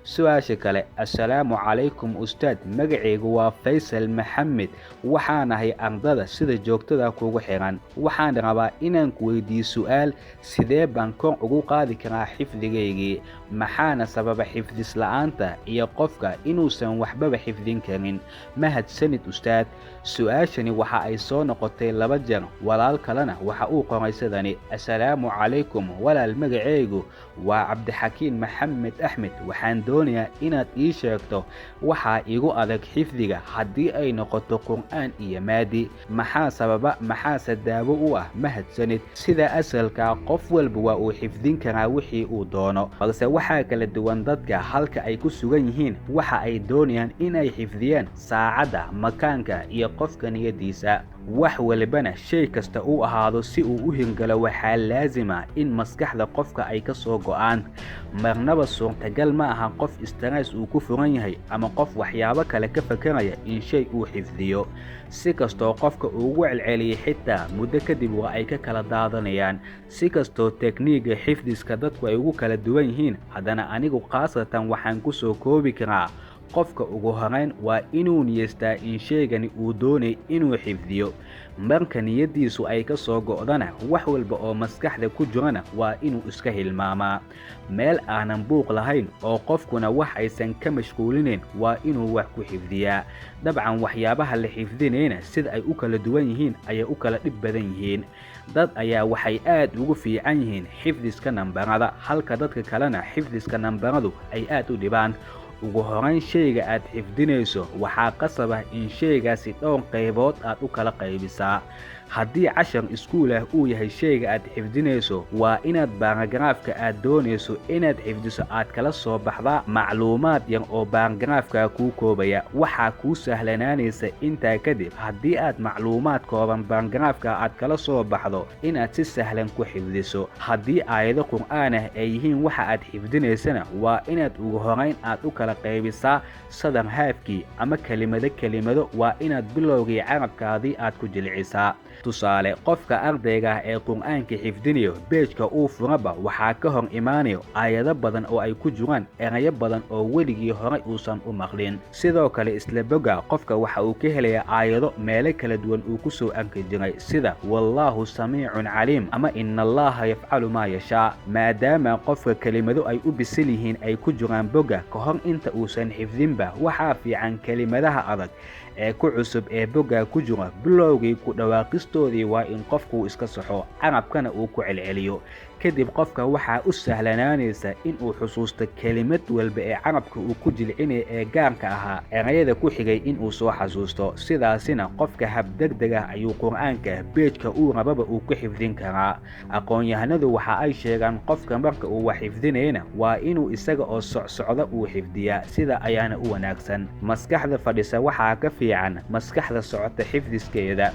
Su'aasha kale, Assalaamu calaykum Ustaad, magacaygu waa Faysal Maxamed, waxaan ahay ardada sida joogtada kugu xiran. Waxaan rabaa inaan ku weydiiyo su'aal, sidee baan kor ugu qaadi karaa xifdigaygii? Maxaana sababa xifdis la'aanta iyo qofka inuusan waxbaba xifdin karin? Mahadsanid Ustaad. Su'aashani waxa ay soo noqotay 2 jeer, walaal kalena waxa uu qoray sidani: Assalaamu calaykum walaal, magacaygu waa Cabdixakiin Maxamed Axmed. Waxaan doonayaa inaad ii sheegto waxa igu adag xifdiga haddii ay noqoto Qur'aan iyo maadi. Maxaa sababa, maxaase daawo u ah? Mahadsanid. Sida asalka qof walba waa uu xifdin karaa wixii uu doono, balse waxaa kala duwan dadka halka ay ku sugan yihiin. Waxa ay doonayaan inay xifdiyaan saacadda, makaanka iyo qofka niyadiisa. wax walibana shay kasta uu ahaado si uu u hirgalo waxaa laazima in maskaxda qofka ay ka soo go'aan. Marnaba suurtagal ma aha qof stress uu ku furan yahay ama qof waxyaabo kale ka fakaraya in shay uu xifdiyo. Si kastoo qofka ugu celceliyo xitaa muddo kadib waa ay ka kala daadanayaan. Si kastoo tekniiga xifdiska dadku ay ugu kala duwan yihiin, haddana anigu khaasatan waxaan ku soo koobi karaa qofka ugu horeyn waa inuu niyeystaa in shaygani uu doonay inuu xifdiyo. Marka niyadiisu ay ka soo go'dana, wax walba oo maskaxda ku jirana waa inuu iska hilmaamaa. Meel aanan buuq lahayn oo qofkuna wax aysan ka mashquulinayn waa inuu wax ku xifdiyaa. Dabcan waxyaabaha la xifdinayna sida ay u kala duwan yihiin ayay u kala dhib badan yihiin. Dad ayaa waxay aad ugu fiican yihiin xifdiska nambarada, halka dadka kalena xifdiska nambaradu ay aad u dhibaan. Ugu horeyn, shayga aad xifdinayso waxaa qasab ah in shaygaasi dhowr qaybood aad u kala qaybisaa. Haddii cashar iskuul ah uu yahay shayga aad xifdinayso, waa inaad baaragraafka aad doonayso inaad xifdiso aad kala soo baxdaa macluumaad yar oo baaragraafka kuu koobaya. Waxaa kuu sahlanaanaysa intaa kadib, haddii aad macluumaad kooban baaragraafka aad kala soo baxdo, inaad si sahlan ku xifdiso. Haddii aayado Qur'aan ah ay yihiin waxa aad xifdinaysana, waa inaad ugu horeyn aad u kala qaybisaa sadar haafkii ama kelimado waa inaad bilowgii carabkaadii aad ku jilcisaa. Tusaale, qofka ardayga ah ee Qur'aanka xifdinayo, beejka uu furaba waxaa ka hor imaanayo aayado badan oo ay ku jiraan erayo badan oo weligii hore uusan u maqlin. Sidoo kale isla boga qofka waxa uu ka helayaa aayado meelo kala duwan uu ku soo arki jiray, sida wallaahu samiicun caliim ama inna allaha yafcalu maa yashaa. Maadaama qofka kelimado ay u bisil yihiin ay ku jiraan boga ka hor inta uusan xifdinba, waxaa fiican kelimadaha adag ee ku cusub ee boga ku jira bilowgii ku dhawaaqistoodii waa in qofku iska saxo, carabkana uu ku celceliyo. Kadib qofka waxaa u sahlanaanaysa in uu xusuusto kelimad walba ee carabka uu ku jilcinay ee gaarka ahaa, erayada ku xigay in uu soo xasuusto. Sidaasina qofka hab degdeg ah ayuu Qur'aanka beejka uu rababa uu ku xifdin karaa. Aqoon-yahanadu waxa ay sheegaan qofka marka uu wax xifdinayna waa inuu isaga oo socsocda uu xifdiyaa, sida ayaana u wanaagsan. Maskaxda fadhisa waxaa ka fiican maskaxda socota xifdiskeeda.